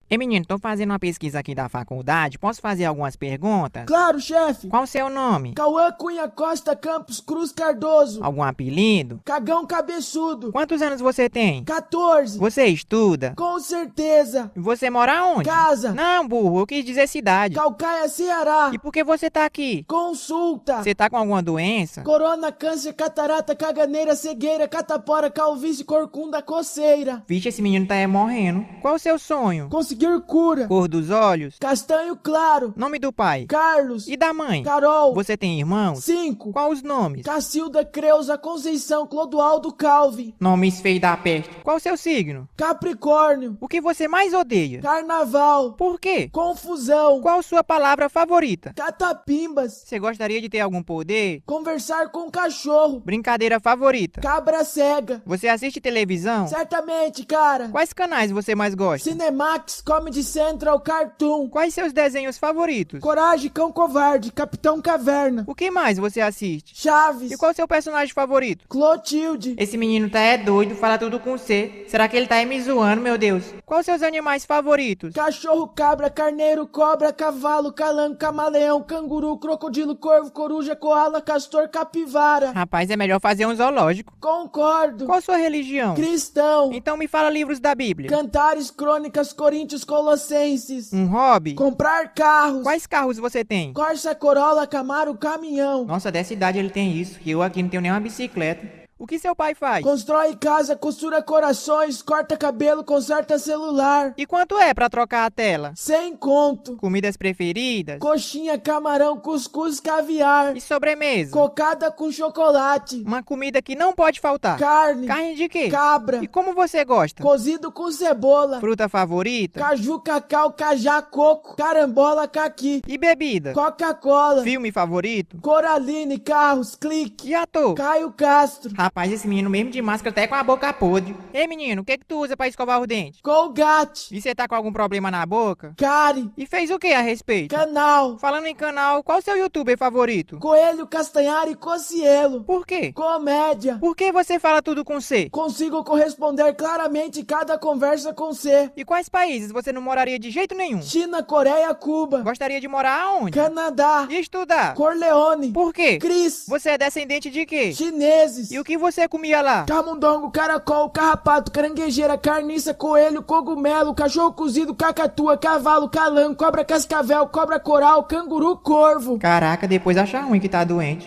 Ei, menino, tô fazendo uma pesquisa aqui da faculdade. Posso fazer algumas perguntas? Claro, chefe. Qual o seu nome? Cauã Cunha Costa Campos Cruz Cardoso. Algum apelido? Cagão cabeçudo. Quantos anos você tem? 14. Você estuda? Com certeza. E você mora onde? Casa. Não, burro, eu quis dizer cidade. Calcaia, Ceará. E por que você tá aqui? Consulta. Você tá com alguma doença? Corona, câncer, catarata, caganeira, cegueira, catapora, calvície, corcunda, coceira. Vixe, esse menino tá morrendo. Qual o seu sonho? Conseguir cura. Cor dos olhos? Castanho claro. Nome do pai? Carlos. E da mãe? Carol. Você tem irmãos? 5. Qual os nomes? Cacilda, Creuza, Conceição, Clodoaldo, Calvin. Nomes feios da peste. Qual o seu signo? Capricórnio. O que você mais odeia? Carnaval. Por quê? Confusão. Qual sua palavra favorita? Catapimbas. Você gostaria de ter algum poder? Conversar com cachorro. Brincadeira favorita? Cabra cega. Você assiste televisão? Certamente, cara. Quais canais você mais gosta? Cinemax, Comedy Central, Cartoon. Quais seus desenhos favoritos? Coragem, Cão Covarde, Capitão Caverna. O que mais você assiste? Chaves. E qual seu personagem favorito? Clotilde. Esse menino tá doido, fala tudo com C. Será que ele tá me zoando, meu Deus? Quais seus animais favoritos? Cachorro, cabra, carneiro, cobra, cavalo, calango, camaleão, canguru, crocodilo, corvo, coruja, koala, castor, capivara. Rapaz, é melhor fazer um zoológico. Concordo. Qual sua religião? Cristão. Então me fala livros da Bíblia. Cantares, Crônicas, Coríntios, Colossenses. Um hobby? Comprar carros. Quais carros você tem? Corsa, Corolla, Camaro, caminhão. Nossa, dessa idade ele tem isso. E eu aqui não tenho nem uma bicicleta. O que seu pai faz? Constrói casa, costura corações, corta cabelo, conserta celular. E quanto é pra trocar a tela? 100 conto. Comidas preferidas? Coxinha, camarão, cuscuz, caviar. E sobremesa? Cocada com chocolate. Uma comida que não pode faltar. Carne. Carne de quê? Cabra. E como você gosta? Cozido com cebola. Fruta favorita? Caju, cacau, cajá, coco, carambola, caqui. E bebida? Coca-Cola. Filme favorito? Coraline, Carros, Clique. E ator? Caio Castro. Rapaz, esse menino mesmo de máscara até com a boca podre. Ei, menino, o que tu usa pra escovar os dentes? Colgate. E você tá com algum problema na boca? Cari. E fez o que a respeito? Canal. Falando em canal, qual seu youtuber favorito? Coelho, Castanhari e Cocielo. Por quê? Comédia. Por que você fala tudo com C? Consigo corresponder claramente cada conversa com C. E quais países você não moraria de jeito nenhum? China, Coreia, Cuba. Gostaria de morar aonde? Canadá. E estudar? Corleone. Por quê? Cris. Você é descendente de quê? Chineses. E o que você comia lá? Camundongo, caracol, carrapato, caranguejeira, carniça, coelho, cogumelo, cachorro cozido, cacatua, cavalo, calango, cobra cascavel, cobra coral, canguru, corvo. Caraca, depois acha ruim que tá doente.